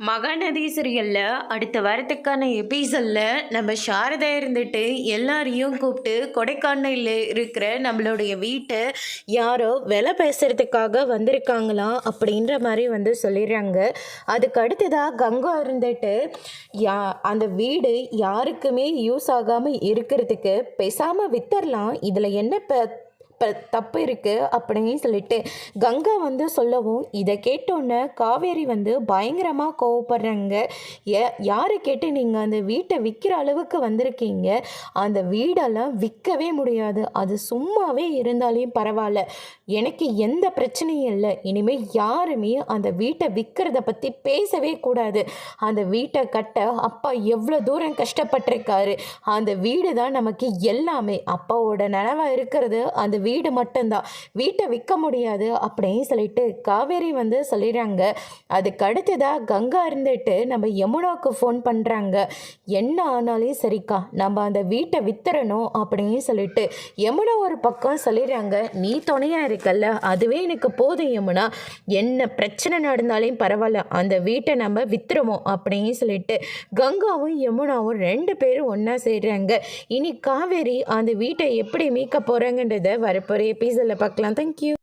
மகாநதி சீரியல்ல அடுத்த வாரத்துக்கான எபிசோட்ல நம்ம சாரதா இருந்துட்டு எல்லாரையும் கூப்பிட்டு கொடைக்கானலில் இருக்கிற நம்மளுடைய வீட்டை யாரோ விலை பேசுறதுக்காக வந்திருக்காங்களாம் அப்படின்ற மாதிரி சொல்லிடுறாங்க. அதுக்கு அடுத்ததாக கங்கா இருந்துட்டு அந்த வீடு யாருக்குமே யூஸ் ஆகாமல் இருக்கிறதுக்கு பேசாமல் வித்தரலாம், இதில் என்ன தப்பு இருக்குது அப்படின்னு சொல்லிட்டு கங்கா சொல்லவும் இதை கேட்டோன்னே காவேரி பயங்கரமாக கோவப்படுறாங்க. யாரை கேட்டு நீங்கள் அந்த வீட்டை விற்கிற அளவுக்கு வந்திருக்கீங்க? அந்த வீடெல்லாம் விற்கவே முடியாது, அது சும்மாவே இருந்தாலையும் பரவாயில்ல, எனக்கு எந்த பிரச்சனையும் இல்லை. இனிமேல் யாருமே அந்த வீட்டை விற்கிறத பற்றி பேசவே கூடாது. அந்த வீட்டை கட்ட அப்பா எவ்வளோ தூரம் கஷ்டப்பட்டிருக்காரு, அந்த வீடு தான் நமக்கு எல்லாமே. அப்பாவோட நினைவாக இருக்கிறது அந்த வீடு மட்டும்தான், வீட்டை விற்க முடியாது அப்படின்னு சொல்லிட்டு காவேரி சொல்லிடுறாங்க. அதுக்கு அடுத்ததாக கங்கா இருந்துட்டு நம்ம யமுனாவுக்கு ஃபோன் பண்ணுறாங்க. என்ன ஆனாலும் சரிக்கா, நம்ம அந்த வீட்டை வித்துறணும் அப்படின்னு சொல்லிட்டு யமுனா ஒரு பக்கம் சொல்லிடுறாங்க. நீ துணையாக இருக்கல்ல, அதுவே எனக்கு போதும் யமுனா, என்ன பிரச்சனை நடந்தாலும் பரவாயில்ல, அந்த வீட்டை நம்ம வித்துருவோம் அப்படின்னு சொல்லிட்டு கங்காவும் யமுனாவும் 2 பேரும் ஒன்றா சேர்றாங்க. இனி காவேரி அந்த வீட்டை எப்படி மீட்க போகிறாங்கன்றதை வரப்போகிற எபிசோடில் பார்க்கலாம். தேங்க்யூ.